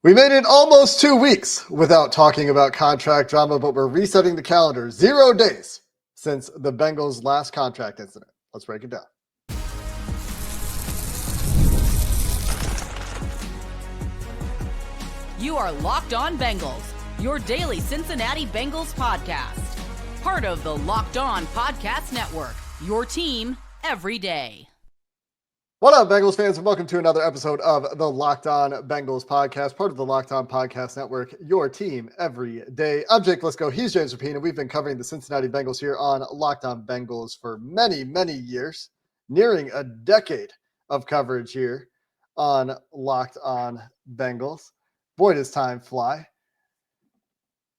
We made it almost 2 weeks without talking about contract drama, but we're resetting the calendar 0 days since the Bengals' last contract incident. Let's break it down. You are Locked On Bengals, your daily Cincinnati Bengals podcast. Part of the Locked On Podcast Network, your team every day. What up, Bengals fans, and welcome to another episode of the Locked On Bengals podcast, part of the Locked On Podcast Network, your team every day. I'm Jake Liscow. He's James Rapien, and we've been covering the Cincinnati Bengals here on Locked On Bengals for many, many years, nearing a decade of coverage here on Locked On Bengals. Boy, does time fly.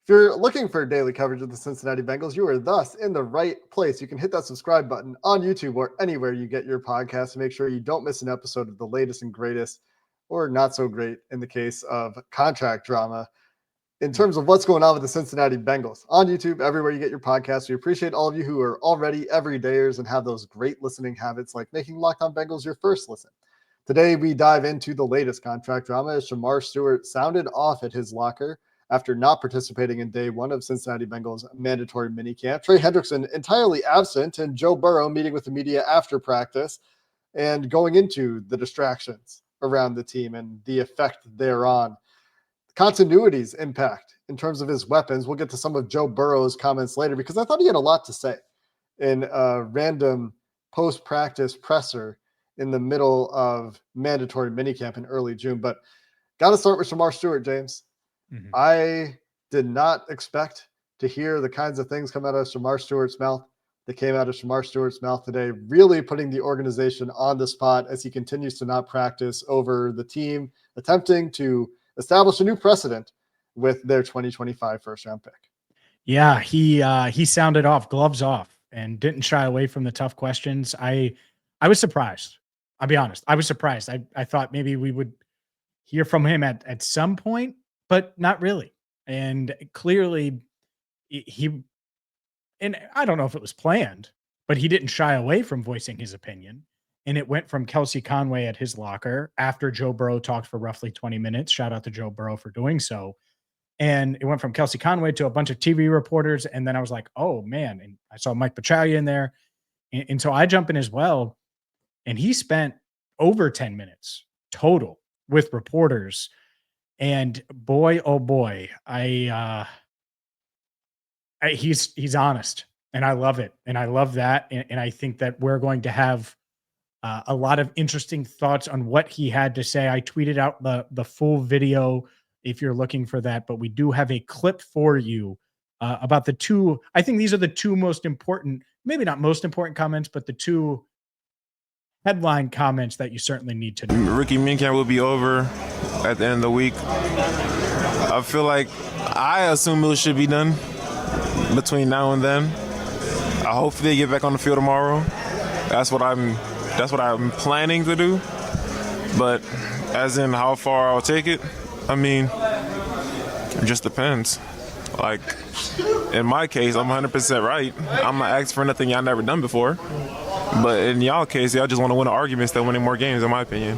If you're looking for daily coverage of the Cincinnati Bengals, you are thus in the right place. You can hit that subscribe button on YouTube or anywhere you get your podcast to make sure you don't miss an episode of the latest and greatest, or not so great in the case of contract drama, in terms of what's going on with the Cincinnati Bengals. On YouTube, everywhere you get your podcast. We appreciate all of you who are already everydayers and have those great listening habits like making Locked On Bengals your first listen. Today, we dive into the latest contract drama as Shemar Stewart sounded off at his locker after not participating in day one of Cincinnati Bengals mandatory minicamp. Trey Hendrickson entirely absent, and Joe Burrow meeting with the media after practice and going into the distractions around the team and the effect thereon. Continuity's impact in terms of his weapons. We'll get to some of Joe Burrow's comments later because I thought he had a lot to say in a random post-practice presser in the middle of mandatory minicamp in early June. But got to start with Shemar Stewart, James. I did not expect to hear the kinds of things come out of Shemar Stewart's mouth that came out of Shemar Stewart's mouth today, really putting the organization on the spot as he continues to not practice over the team, attempting to establish a new precedent with their 2025 first-round pick. Yeah, he sounded off, gloves off, and didn't shy away from the tough questions. I was surprised. I'll be honest. I was surprised. I thought maybe we would hear from him at some point, but not really. And clearly and I don't know if it was planned, but he didn't shy away from voicing his opinion. And it went from Kelsey Conway at his locker after Joe Burrow talked for roughly 20 minutes. Shout out to Joe Burrow for doing so. And it went from Kelsey Conway to a bunch of TV reporters. And then I was like, oh man. And I saw Mike Petraglia in there. And so I jump in as well. And he spent over 10 minutes total with reporters. And boy, oh boy, he's honest, and I love it. And I love that. And I think that we're going to have a lot of interesting thoughts on what he had to say. I tweeted out the full video if you're looking for that, but we do have a clip for you about the two. I think these are the two most important, maybe not most important comments, but the two headline comments that you certainly need to know. Rookie minicamp will be over at the end of the week. I feel like I assume it should be done between now and then. I hope they get back on the field tomorrow. That's what I'm planning to do. But as in how far I'll take it, I mean, it just depends. Like, in my case, I'm 100% right. I'm not asking for nothing y'all never done before. But in y'all case, y'all just want to win an argument instead of winning more games, in my opinion.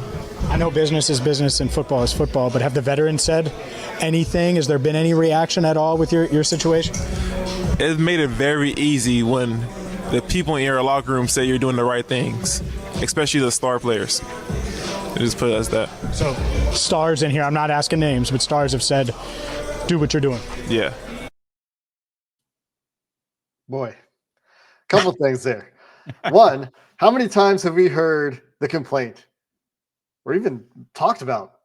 I know business is business and football is football, but have the veterans said anything? Has there been any reaction at all with your situation? It made it very easy when the people in your locker room say you're doing the right things, especially the star players. It just put it as that. So stars in here, I'm not asking names, but stars have said, do what you're doing. Yeah. Boy, a couple things there. One, how many times have we heard the complaint or even talked about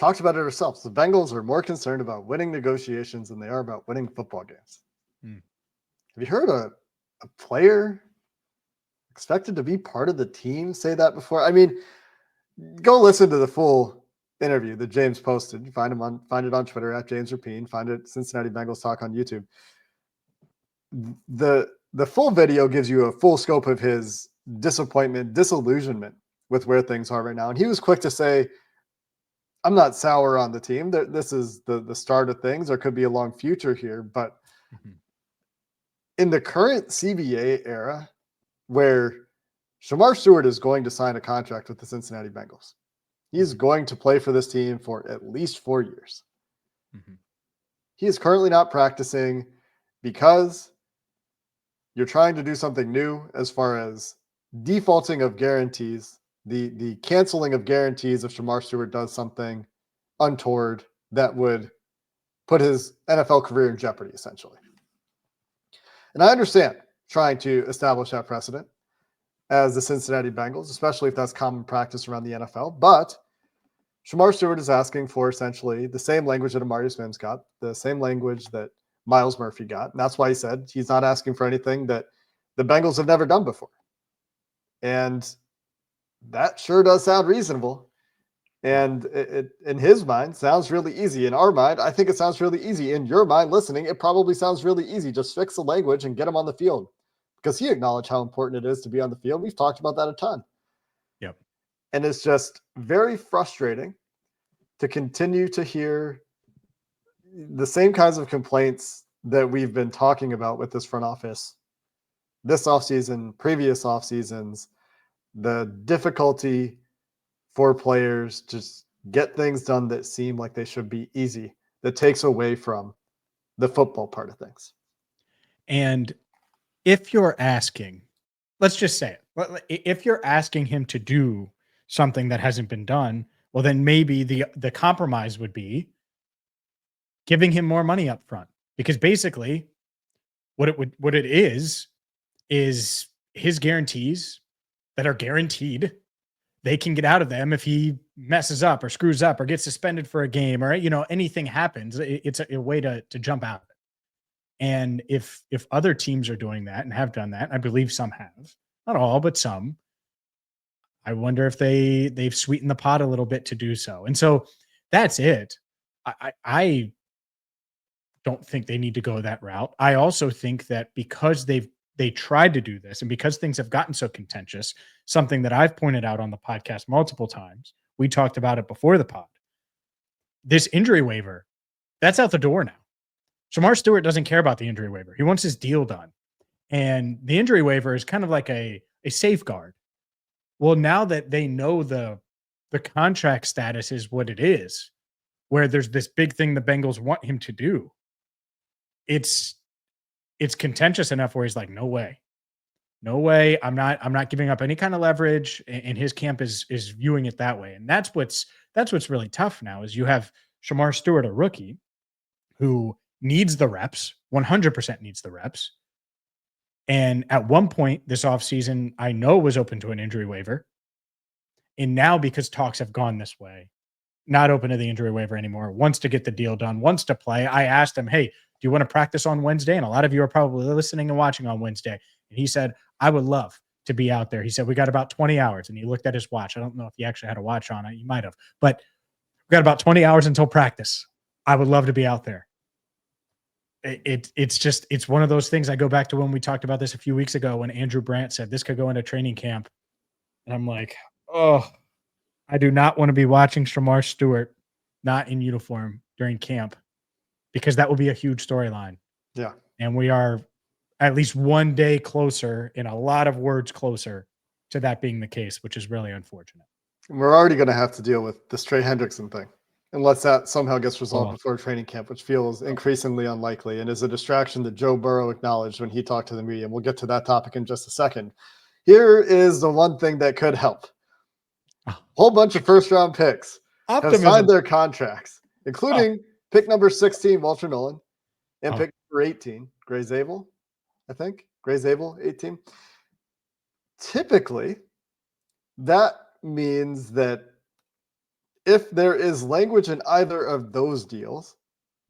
it ourselves? The Bengals are more concerned about winning negotiations than they are about winning football games. Have you heard a player expected to be part of the team say that before? I mean, go listen to the full interview that James posted. You find it on Twitter at James Rapien. Find it Cincinnati Bengals Talk on YouTube. The full video gives you a full scope of his disappointment, disillusionment with where things are right now. And he was quick to say, I'm not sour on the team. This is the start of things. There could be a long future here. But in the current CBA era, where Shemar Stewart is going to sign a contract with the Cincinnati Bengals, He's going to play for this team for at least 4 years. Mm-hmm. He is currently not practicing because you're trying to do something new as far as defaulting of guarantees, the canceling of guarantees if Shemar Stewart does something untoward that would put his NFL career in jeopardy, essentially. And I understand trying to establish that precedent as the Cincinnati Bengals, especially if that's common practice around the NFL. But Shemar Stewart is asking for essentially the same language that Amarius Mims got, the same language that Myles Murphy got. And that's why he said he's not asking for anything that the Bengals have never done before. And that sure does sound reasonable. And it in his mind sounds really easy. In our mind, I think it sounds really easy. In your mind listening, it probably sounds really easy. Just fix the language and get him on the field. Because he acknowledged how important it is to be on the field. We've talked about that a ton. Yep. And it's just very frustrating to continue to hear the same kinds of complaints that we've been talking about with this front office this offseason, previous off seasons, the difficulty for players to get things done that seem like they should be easy, that takes away from the football part of things. And if you're asking, let's just say it, if you're asking him to do something that hasn't been done, well, then maybe the compromise would be giving him more money up front, because basically what it is his guarantees that are guaranteed. They can get out of them if he messes up or screws up or gets suspended for a game or, anything happens. It's a way to jump out of it. And if other teams are doing that and have done that, I believe some have, not all, but some, I wonder if they've sweetened the pot a little bit to do so. And so that's it. I don't think they need to go that route. I also think that because they tried to do this and because things have gotten so contentious, something that I've pointed out on the podcast multiple times, we talked about it before the pod, this injury waiver, that's out the door now. Shemar Stewart doesn't care about the injury waiver. He wants his deal done. And the injury waiver is kind of like a safeguard. Well, now that they know the contract status is what it is, where there's this big thing the Bengals want him to do, it's contentious enough where he's like, no way. I'm not giving up any kind of leverage. And his camp is viewing it that way. And that's what's really tough now is you have Shemar Stewart, a rookie who needs the reps, 100% needs the reps. And at one point this offseason, I know was open to an injury waiver. And now because talks have gone this way, not open to the injury waiver anymore, wants to get the deal done, wants to play. I asked him, hey, do you want to practice on Wednesday? And a lot of you are probably listening and watching on Wednesday. And he said, I would love to be out there. He said, we got about 20 hours. And he looked at his watch. I don't know if he actually had a watch on it. He might have. But we got about 20 hours until practice. I would love to be out there. It's one of those things. I go back to when we talked about this a few weeks ago when Andrew Brandt said this could go into training camp. And I'm like, oh, I do not want to be watching Shemar Stewart not in uniform during camp, because that will be a huge storyline. Yeah. And we are at least one day closer, in a lot of words closer, to that being the case, which is really unfortunate. We're already going to have to deal with this Trey Hendrickson thing, unless that somehow gets resolved before training camp, which feels increasingly unlikely and is a distraction that Joe Burrow acknowledged when he talked to the media. And we'll get to that topic in just a second. Here is the one thing that could help. A whole bunch of first-round picks have signed their contracts, including pick number 16, Walter Nolan, and pick number 18, Gray Zabel, I think. Gray Zabel, 18. Typically, that means that if there is language in either of those deals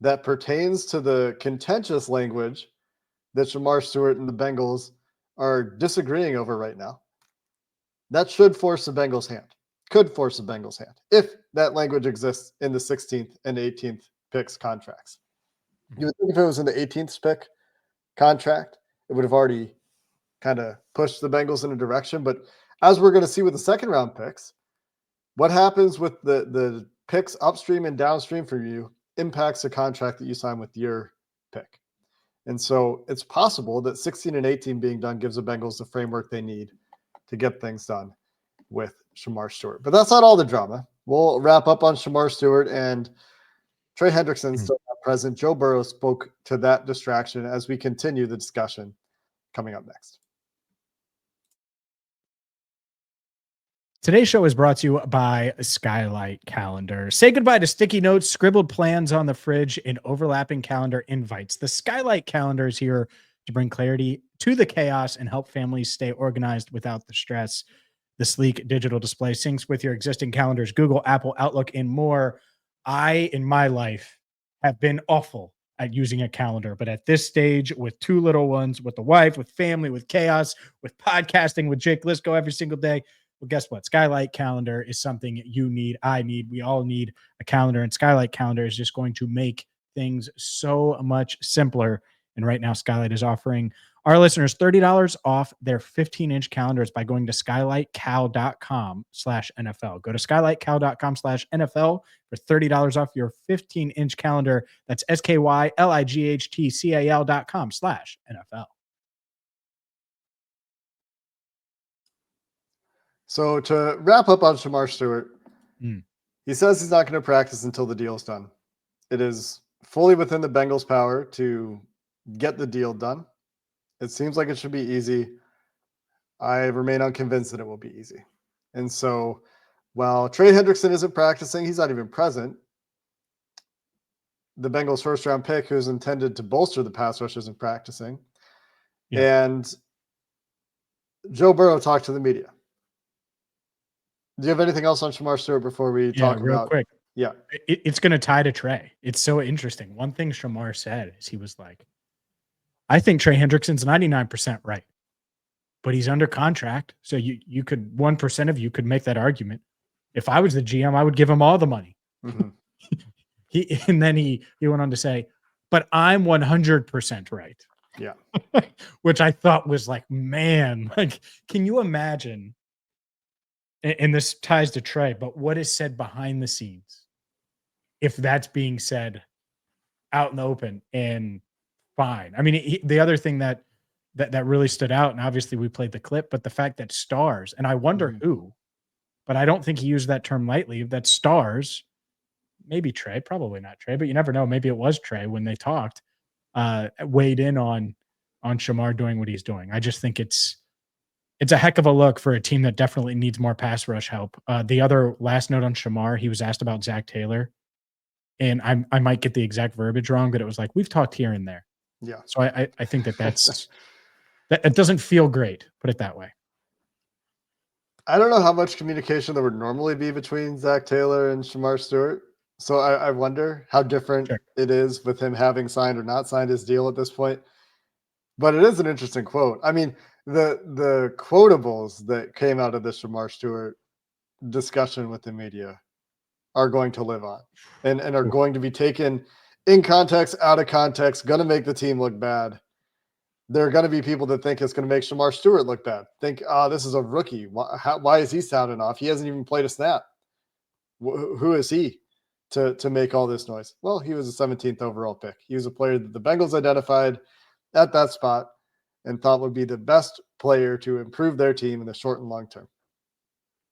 that pertains to the contentious language that Shemar Stewart and the Bengals are disagreeing over right now, that should force the Bengals' hand. Could force the Bengals' hand if that language exists in the 16th and 18th picks contracts. You would think if it was in the 18th pick contract, it would have already kind of pushed the Bengals in a direction. But as we're going to see with the second round picks, what happens with the picks upstream and downstream for you impacts the contract that you sign with your pick. And so it's possible that 16 and 18 being done gives the Bengals the framework they need to get things done with Shemar Stewart. But that's not all the drama. we'll wrap up on Shemar Stewart and Trey Hendrickson still not present. Joe Burrow spoke to that distraction as we continue the discussion coming up next. Today's show is brought to you by Skylight Calendar. Say goodbye to sticky notes, scribbled plans on the fridge, and overlapping calendar invites. The Skylight Calendar is here to bring clarity to the chaos and help families stay organized without the stress. The sleek digital display syncs with your existing calendars, Google, Apple, Outlook, and more. I, in my life, have been awful at using a calendar, but at this stage, with two little ones, with the wife, with family, with chaos, with podcasting with Jake Liscow every single day, well, guess what? Skylight Calendar is something you need. I need. We all need a calendar, and Skylight Calendar is just going to make things so much simpler. And right now, Skylight is offering our listeners $30 off their 15-inch calendars by going to skylightcal.com/NFL. Go to skylightcal.com/NFL for $30 off your 15-inch calendar. That's skylightcal.com/NFL. So to wrap up on Shemar Stewart, he says he's not going to practice until the deal's done. It is fully within the Bengals' power to get the deal done. It seems like it should be easy. I remain unconvinced that it will be easy. And so while Trey Hendrickson isn't practicing, he's not even present. The Bengals' first-round pick, who's intended to bolster the pass rush, isn't practicing. Yeah. And Joe Burrow talked to the media. Do you have anything else on Shemar Stewart before we talk real about? Quick. Yeah, it's going to tie to Trey. It's so interesting. One thing Shemar said is he was like, "I think Trey Hendrickson's 99% right, but he's under contract, so you could 1% of you could make that argument. If I was the GM, I would give him all the money." Mm-hmm. he went on to say, "But I'm 100% right." Yeah, which I thought was like, man, like, can you imagine? And this ties to Trey, but what is said behind the scenes, if that's being said out in the open and fine. I mean, the other thing that really stood out, and obviously we played the clip, but the fact that stars, and I wonder who, but I don't think he used that term lightly, that stars, maybe Trey, probably not Trey, but you never know. Maybe it was Trey when they talked, weighed in on Shemar doing what he's doing. I just think it's a heck of a look for a team that definitely needs more pass rush help. The other last note on Shemar, he was asked about Zach Taylor, and I might get the exact verbiage wrong, but it was like, we've talked here and there. Yeah. So I think that's that it doesn't feel great, put it that way. I don't know how much communication there would normally be between Zach Taylor and Shemar Stewart. So I wonder how different it is with him having signed or not signed his deal at this point. But it is an interesting quote. I mean, the quotables that came out of the Shemar Stewart discussion with the media are going to live on and are going to be taken in context, out of context, going to make the team look bad. There are going to be people that think it's going to make Shemar Stewart look bad. Think, this is a rookie. Why is he sounding off? He hasn't even played a snap. Who is he to make all this noise? Well, he was a 17th overall pick. He was a player that the Bengals identified at that spot and thought would be the best player to improve their team in the short and long term.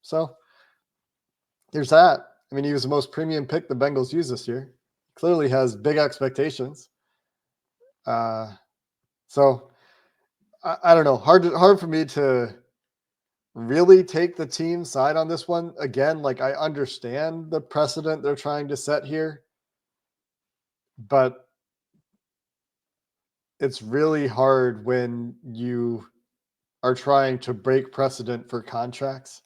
So there's that. I mean, he was the most premium pick the Bengals used this year. Clearly has big expectations. So I don't know. Hard for me to really take the team side on this one. Again, like, I understand the precedent they're trying to set here, but it's really hard when you are trying to break precedent for contracts,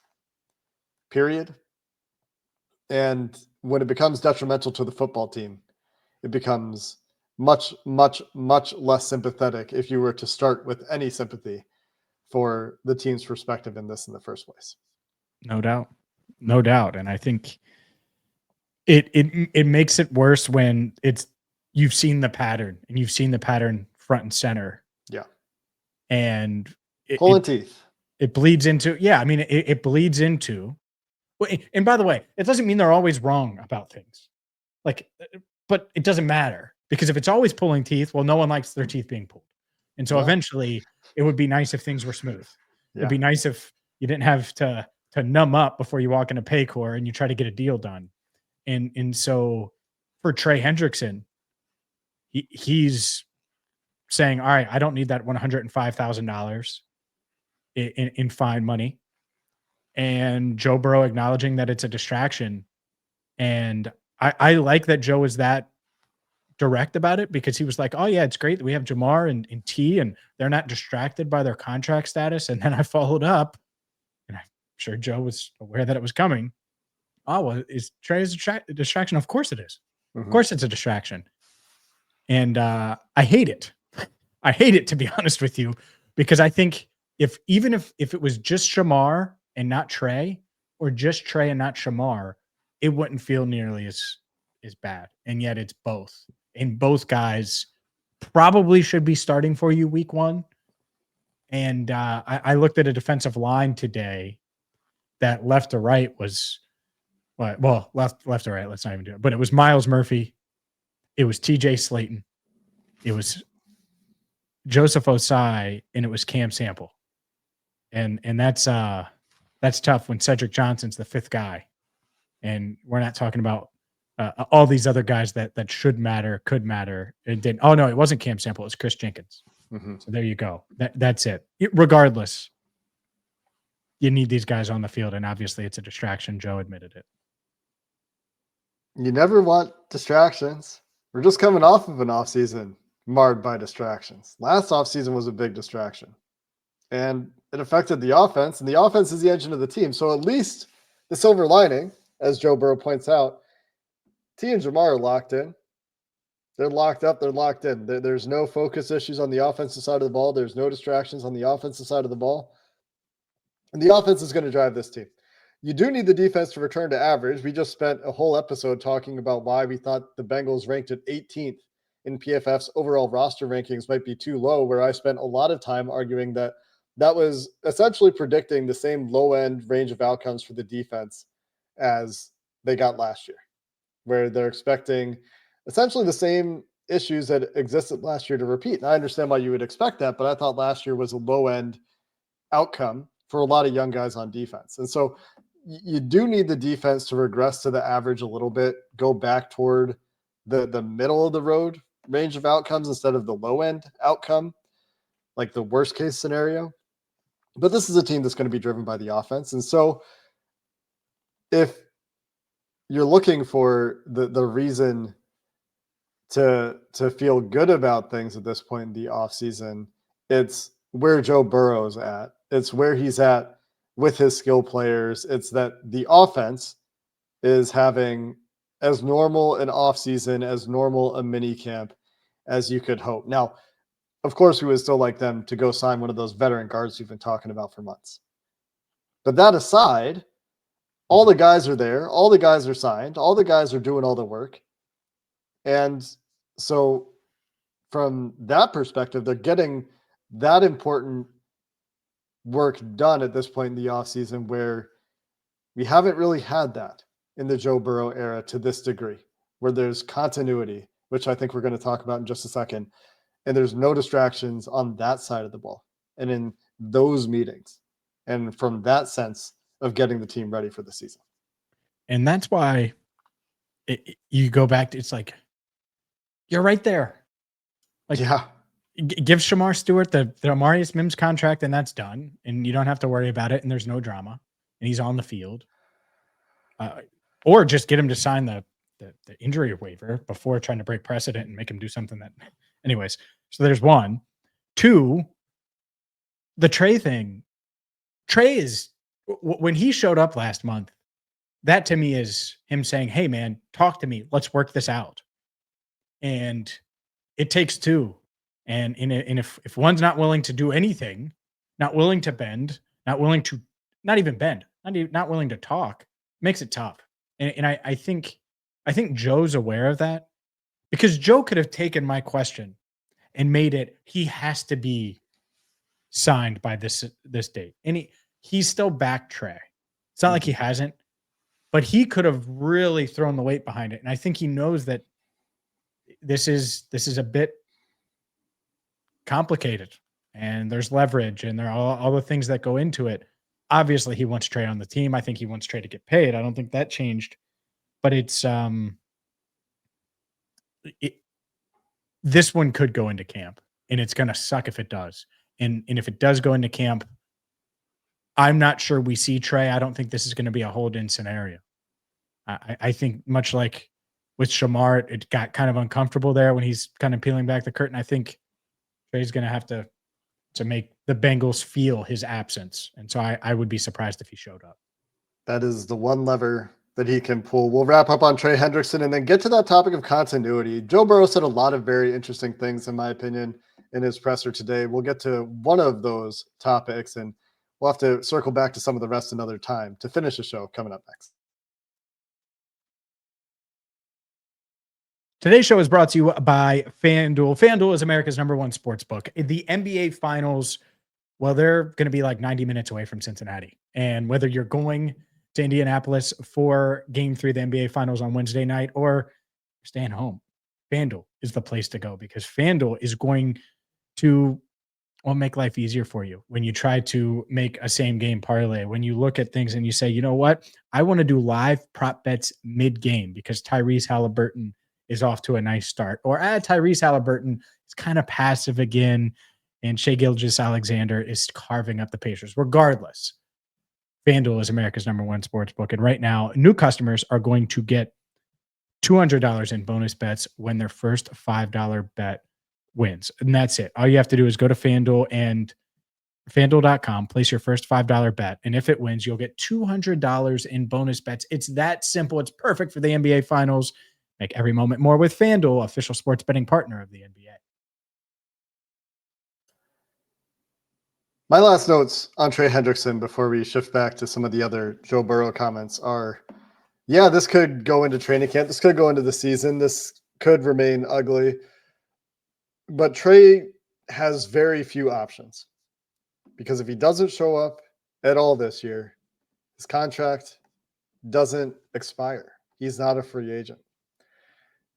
period. And when it becomes detrimental to the football team, it becomes much, much, much less sympathetic if you were to start with any sympathy for the team's perspective in this in the first place. No doubt. No doubt. And I think it makes it worse when you've seen the pattern and you've seen the pattern front and center. Yeah. And pulling teeth. It bleeds into, I mean, it bleeds into, and by the way, it doesn't mean they're always wrong about things. Like, but it doesn't matter, because if it's always pulling teeth, well, no one likes their teeth being pulled. And so eventually it would be nice if things were smooth. Yeah. It'd be nice if you didn't have to to numb up before you walk into Paycor and you try to get a deal done. And so for Trey Hendrickson, he's saying, all right, I don't need that $105,000 in fine money. And Joe Burrow acknowledging that it's a distraction. And I like that Joe is that direct about it, because he was like, oh yeah, it's great that we have Jamar and T and they're not distracted by their contract status. And then I followed up, and I'm sure Joe was aware that it was coming. Oh, well, is Trey a distraction? Of course it is. Of course it's a distraction. And I hate it. I hate it, to be honest with you, because I think if it was just Shemar and not Trey, or just Trey and not Shemar, it wouldn't feel nearly as bad. And yet it's both. And both guys probably should be starting for you week one. And I looked at a defensive line today that left to right was left to right. Let's not even do it. But it was Miles Murphy. It was TJ Slayton. It was Joseph Osai, and it was Cam Sample. And that's tough when Cedric Johnson's the fifth guy. And we're not talking about all these other guys that should matter, could matter. It didn't. Oh no, it wasn't Cam Sample. It was Chris Jenkins. So there you go. That's it. Regardless, you need these guys on the field, and obviously it's a distraction. Joe admitted it. You never want distractions. We're just coming off of an offseason marred by distractions. Last offseason was a big distraction, and it affected the offense, and the offense is the engine of the team. So at least the silver lining, as Joe Burrow points out, T and Jamar are locked in. They're locked up. They're locked in. There's no focus issues on the offensive side of the ball. There's no distractions on the offensive side of the ball. And the offense is going to drive this team. You do need the defense to return to average. We just spent a whole episode talking about why we thought the Bengals ranked at 18th in PFF's overall roster rankings might be too low, where I spent a lot of time arguing that was essentially predicting the same low-end range of outcomes for the defense as they got last year, where they're expecting essentially the same issues that existed last year to repeat. And I understand why you would expect that, but I thought last year was a low-end outcome for a lot of young guys on defense. And so you do need the defense to regress to the average a little bit, go back toward the middle of the road range of outcomes instead of the low-end outcome, like the worst-case scenario. But this is a team that's going to be driven by the offense. And so if you're looking for the reason to feel good about things at this point in the offseason, it's where Joe Burrow's at. It's where he's at with his skill players. It's that the offense is having as normal an offseason, as normal a mini camp as you could hope. Now, of course, we would still like them to go sign one of those veteran guards we've been talking about for months. But that aside, all the guys are there. All the guys are signed. All the guys are doing all the work. And so from that perspective, they're getting that important work done at this point in the offseason, where we haven't really had that in the Joe Burrow era to this degree, where there's continuity, which I think we're going to talk about in just a second. And there's no distractions on that side of the ball and in those meetings. And from that sense of getting the team ready for the season. And that's why you go back to, it's like, you're right there. Like, yeah, give Shemar Stewart the Amarius Mims contract, and that's done. And you don't have to worry about it. And there's no drama. And he's on the field. Or just get him to sign the injury waiver before trying to break precedent and make him do something that, anyways. So there's one. Two, the Trey thing. Trey is, when he showed up last month, that to me is him saying, hey man, talk to me. Let's work this out. And it takes two. And if one's not willing to do anything, not willing to bend, not willing to, not even bend, not willing to talk, makes it tough. And I think Joe's aware of that, because Joe could have taken my question and made it, he has to be signed by this date. And he's still back Trey. It's not like he hasn't, but he could have really thrown the weight behind it. And I think he knows that this is a bit complicated, and there's leverage, and there are all the things that go into it. obviously he wants Trey on the team. I think he wants Trey to get paid. I don't think that changed, but it's this one could go into camp, and it's going to suck if it does. And if it does go into camp, I'm not sure we see Trey. I don't think this is going to be a hold-in scenario. I think much like with Shemar, it got kind of uncomfortable there when he's kind of peeling back the curtain. I think Trey's going to have to make the Bengals feel his absence. And so I would be surprised if he showed up. That is the one lever that he can pull. We'll wrap up on Trey Hendrickson and then get to that topic of continuity. Joe Burrow said a lot of very interesting things, in my opinion, in his presser today. We'll get to one of those topics, and we'll have to circle back to some of the rest another time to finish the show coming up next. Today's show is brought to you by FanDuel. FanDuel is America's #1 sports book. The NBA Finals, well, they're going to be like 90 minutes away from Cincinnati. And whether you're going to Indianapolis for Game 3 of the NBA Finals on Wednesday night or staying home, FanDuel is the place to go, because FanDuel is going to make life easier for you when you try to make a same-game parlay. When you look at things and you say, you know what, I want to do live prop bets mid-game because Tyrese Halliburton is off to a nice start, or Tyrese Halliburton is kind of passive again, and Shai Gilgeous-Alexander is carving up the Pacers. Regardless, FanDuel is America's #1 sports book, and right now, new customers are going to get $200 in bonus bets when their first $5 bet wins, and that's it. All you have to do is go to FanDuel and FanDuel.com, place your first $5 bet, and if it wins, you'll get $200 in bonus bets. It's that simple. It's perfect for the NBA Finals. Make every moment more with FanDuel, official sports betting partner of the NBA. My last notes on Trey Hendrickson before we shift back to some of the other Joe Burrow comments are, yeah, this could go into training camp. This could go into the season. This could remain ugly. But Trey has very few options, because if he doesn't show up at all this year, his contract doesn't expire. He's not a free agent.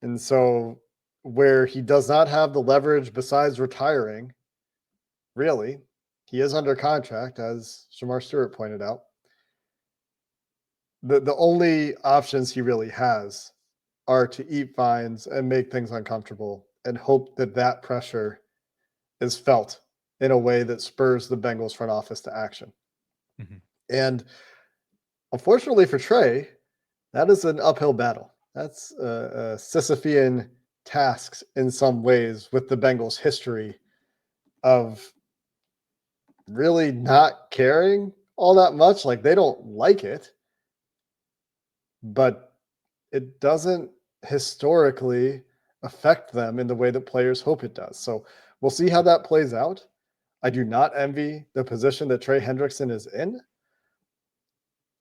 And so where he does not have the leverage besides retiring, really, he is under contract, as Shemar Stewart pointed out. The only options he really has are to eat fines and make things uncomfortable and hope that that pressure is felt in a way that spurs the Bengals front office to action. Mm-hmm. And unfortunately for Trey, that is an uphill battle. That's a Sisyphean task in some ways, with the Bengals' history of really not caring all that much. Like, they don't like it, but it doesn't historically affect them in the way that players hope it does. So we'll see how that plays out. I do not envy the position that Trey Hendrickson is in.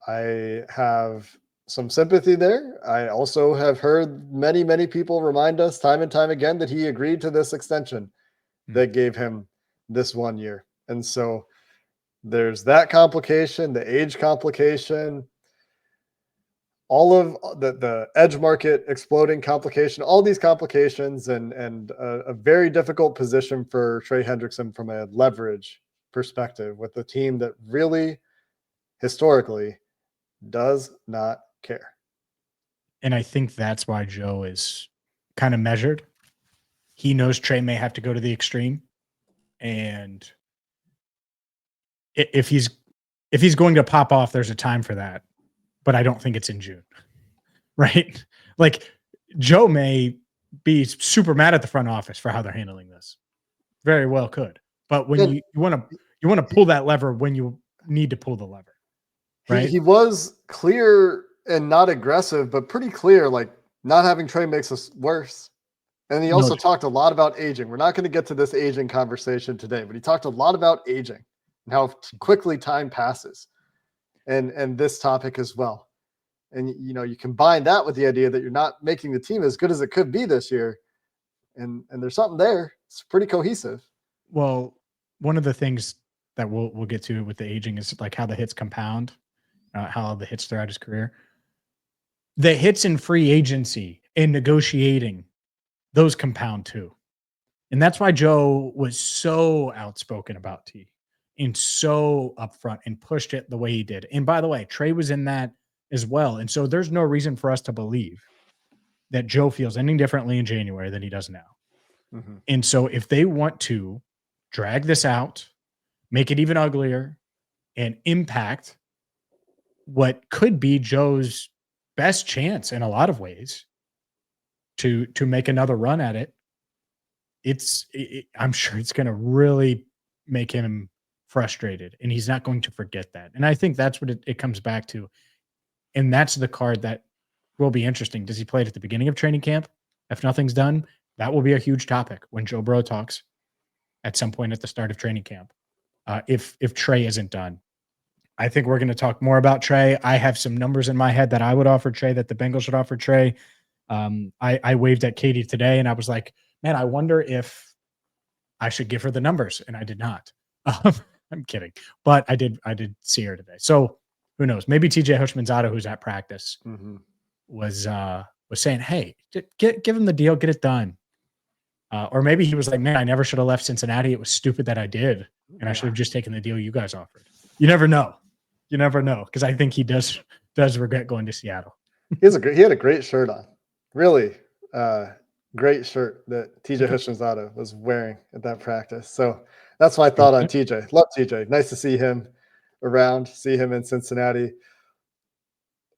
I have some sympathy there. I also have heard many, many people remind us time and time again that he agreed to this extension that gave him this 1 year. And so there's that complication, the age complication, all of the edge market exploding complication, all these complications, and a very difficult position for Trey Hendrickson from a leverage perspective with a team that really historically does not care. And I think that's why Joe is kind of measured. He knows Trey may have to go to the extreme, and if he's going to pop off, there's a time for that. But I don't think it's in June, right? Like, Joe may be super mad at the front office for how they're handling this. Very well could. But when you want to pull that lever when you need to pull the lever, right? He was clear and not aggressive, but pretty clear, like, not having Trey makes us worse. And he also talked a lot about aging. We're not going to get to this aging conversation today, but he talked a lot about aging and how quickly time passes. And this topic as well. And, you know, you combine that with the idea that you're not making the team as good as it could be this year. And there's something there. It's pretty cohesive. Well, one of the things that we'll get to with the aging is like how the hits compound, how the hits throughout his career. The hits in free agency and negotiating, those compound too. And that's why Joe was so outspoken about T. and so upfront and pushed it the way he did. And by the way, Trey was in that as well. And so there's no reason for us to believe that Joe feels any differently in January than he does now. Mm-hmm. And so if they want to drag this out, make it even uglier, and impact what could be Joe's best chance in a lot of ways to make another run at it, I'm sure it's going to really make him frustrated, and he's not going to forget that. And I think that's what it comes back to. And that's the card that will be interesting. Does he play it at the beginning of training camp? If nothing's done, that will be a huge topic when Joe Burrow talks at some point at the start of training camp. If Trey isn't done, I think we're going to talk more about Trey. I have some numbers in my head that I would offer Trey, that the Bengals should offer Trey. I waved at Katie today and I was like, man, I wonder if I should give her the numbers. And I did not. I'm kidding. But I did see her today. So who knows? Maybe TJ Hushmanzada, who's at practice, was saying, hey, give him the deal, get it done. Or maybe he was like, man, I never should have left Cincinnati. It was stupid that I did. And I should have just taken the deal you guys offered. You never know. You never know. Because I think he does regret going to Seattle. He had a great shirt on. Really great shirt that TJ Hushmanzada was wearing at that practice. So that's my thought on TJ. Love TJ. Nice to see him around, see him in Cincinnati.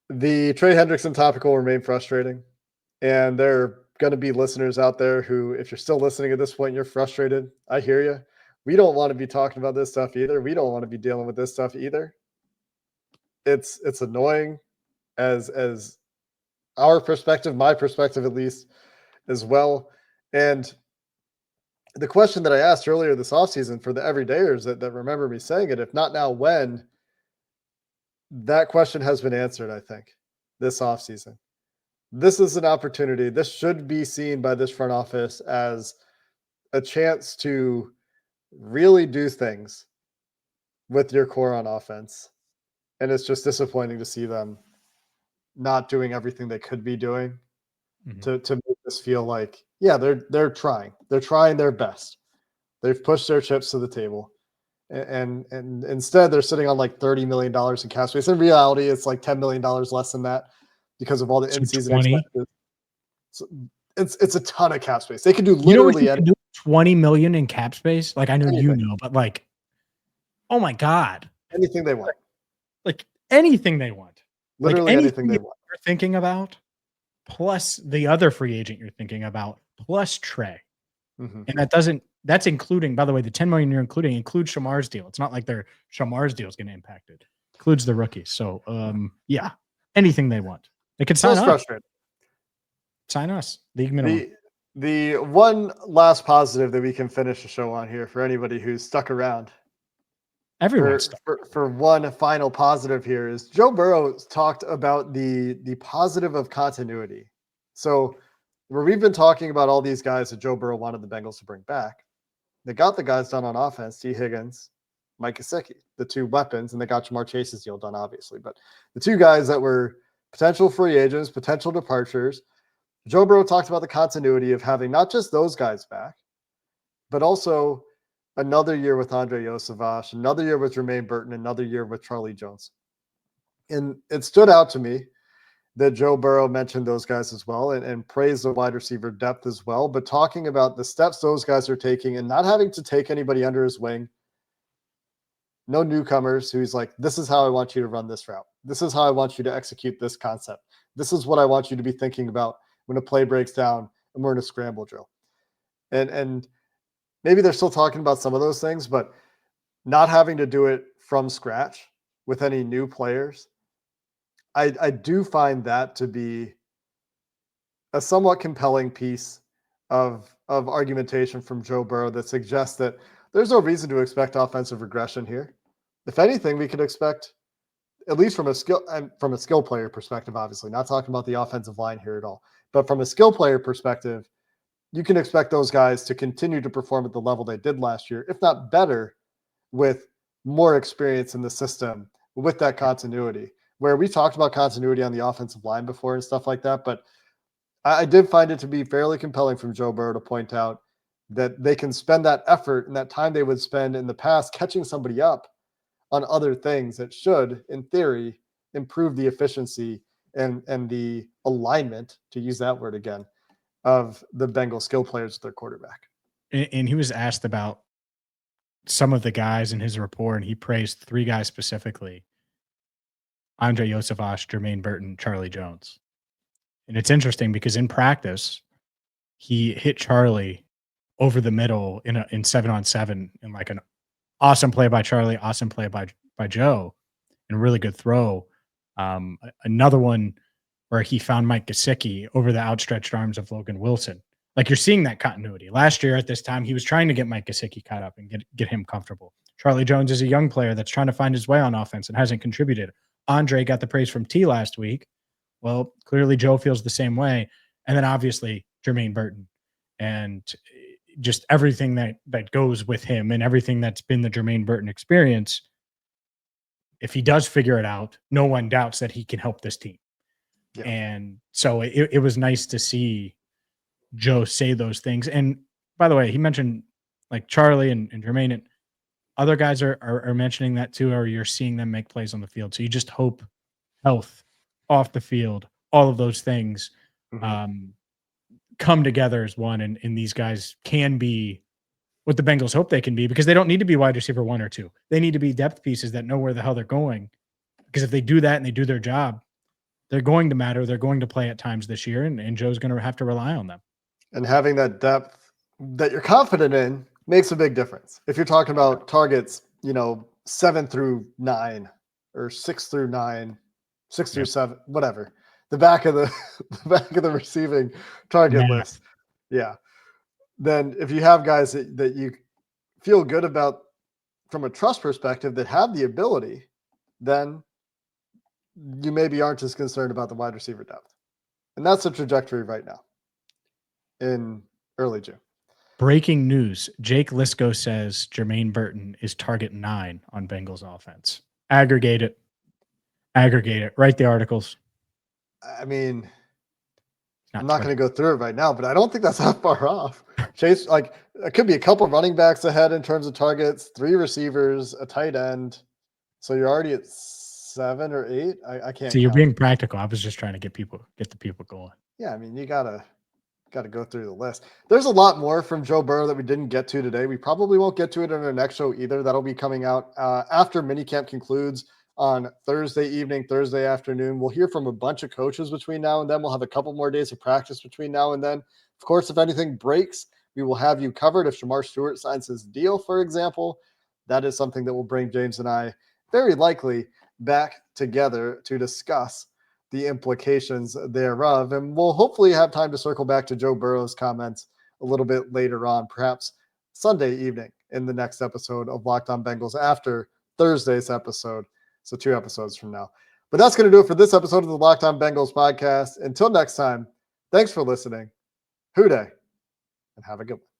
The Trey Hendrickson topic will remain frustrating. And there are going to be listeners out there who, if you're still listening at this point, you're frustrated. I hear you. We don't want to be talking about this stuff either. We don't want to be dealing with this stuff either. It's annoying as our perspective, my perspective at least, as well. And the question that I asked earlier this offseason for the everydayers that remember me saying it, if not now, when, that question has been answered, I think, this offseason. This is an opportunity. This should be seen by this front office as a chance to really do things with your core on offense. And it's just disappointing to see them not doing everything they could be doing to make this feel like, yeah, they're trying. They're trying their best. They've pushed their chips to the table. And instead they're sitting on like $30 million in cap space. In reality, it's like $10 million less than that because of all the in-season expenses. So it's a ton of cap space. They could do literally anything. 20 million in cap space. Like I know anything. You know, but like, oh my God. Anything they want. Like anything they want. Literally like anything they want. You're thinking about, plus the other free agent you're thinking about, plus Trey. And that's including, by the way, the 10 million you're including includes Shemar's deal. It's not like Shemar's deal is going to impact it. Includes the rookies. So yeah, anything they want. They could sign us. Sign us. League minimum. The one last positive that we can finish the show on here for anybody who's stuck around. Everyone's for one final positive here is Joe Burrow talked about the positive of continuity. So where we've been talking about all these guys that Joe Burrow wanted the Bengals to bring back, they got the guys done on offense, T. Higgins, Mike Gesicki, the two weapons, and they got Jamar Chase's deal done, obviously. But the two guys that were potential free agents, potential departures, Joe Burrow talked about the continuity of having not just those guys back, but also another year with Andre Yosavash, another year with Jermaine Burton, another year with Charlie Jones. And it stood out to me that Joe Burrow mentioned those guys as well and praised the wide receiver depth as well, but talking about the steps those guys are taking and not having to take anybody under his wing. No newcomers who's like, this is how I want you to run this route. This is how I want you to execute this concept. This is what I want you to be thinking about when a play breaks down and we're in a scramble drill. And maybe they're still talking about some of those things, but not having to do it from scratch with any new players. I do find that to be a somewhat compelling piece of argumentation from Joe Burrow that suggests that there's no reason to expect offensive regression here. If anything, we could expect, at least from a skill player perspective, obviously, not talking about the offensive line here at all, but from a skill player perspective, you can expect those guys to continue to perform at the level they did last year, if not better, with more experience in the system, with that continuity. Where we talked about continuity on the offensive line before and stuff like that, but I did find it to be fairly compelling from Joe Burrow to point out that they can spend that effort and that time they would spend in the past catching somebody up on other things that should, in theory, improve the efficiency and the alignment, to use that word again, of the Bengals skill players with their quarterback. And he was asked about some of the guys in his report, and he praised 3 guys specifically: Andre Yosavash, Jermaine Burton, Charlie Jones. And it's interesting because in practice, he hit Charlie over the middle in 7-on-7 in like an awesome play by Charlie, awesome play by Joe, and a really good throw. Another one where he found Mike Gesicki over the outstretched arms of Logan Wilson. Like, you're seeing that continuity. Last year at this time, he was trying to get Mike Gesicki caught up and get him comfortable. Charlie Jones is a young player that's trying to find his way on offense and hasn't contributed. Andre got the praise from T last week. Well, clearly Joe feels the same way. And then obviously Jermaine Burton and just everything that goes with him and everything that's been the Jermaine Burton experience. If he does figure it out, no one doubts that he can help this team. Yeah. And so it was nice to see Joe say those things. And by the way, he mentioned like Charlie and Jermaine, and other guys are mentioning that too, or you're seeing them make plays on the field. So you just hope health off the field, all of those things come together as one. And these guys can be what the Bengals hope they can be, because they don't need to be wide receiver 1 or 2. They need to be depth pieces that know where the hell they're going. Because if they do that and they do their job, they're going to matter. They're going to play at times this year, and Joe's going to have to rely on them. And having that depth that you're confident in makes a big difference. If you're talking about targets, 7 through 9 or 6 through 9, 6 through 7, whatever, the back of the receiving target list. Yeah. Then if you have guys that you feel good about from a trust perspective that have the ability, then you maybe aren't as concerned about the wide receiver depth. And that's the trajectory right now in early June. Breaking news. Jake Liscow says Jermaine Burton is target 9 on Bengals offense. Aggregate it. Write the articles. I mean, I'm not going to go through it right now, but I don't think that's that far off. Chase, like, it could be a couple running backs ahead in terms of targets, 3 receivers, a tight end. So you're already at 7 or 8. I can't. So you're being practical. I was just trying to get the people going. Yeah, I mean, you gotta go through the list. There's a lot more from Joe Burrow that we didn't get to today. We probably won't get to it in our next show either. That'll be coming out after minicamp concludes on Thursday evening, Thursday afternoon. We'll hear from a bunch of coaches between now and then. We'll have a couple more days of practice between now and then. Of course, if anything breaks, we will have you covered. If Shemar Stewart signs his deal, for example, that is something that will bring James and I very likely back together to discuss the implications thereof. And we'll hopefully have time to circle back to Joe Burrow's comments a little bit later on, perhaps Sunday evening in the next episode of Locked On Bengals after Thursday's episode. So 2 episodes from now. But that's going to do it for this episode of the Locked On Bengals podcast. Until next time, thanks for listening. Hoo day, and have a good one.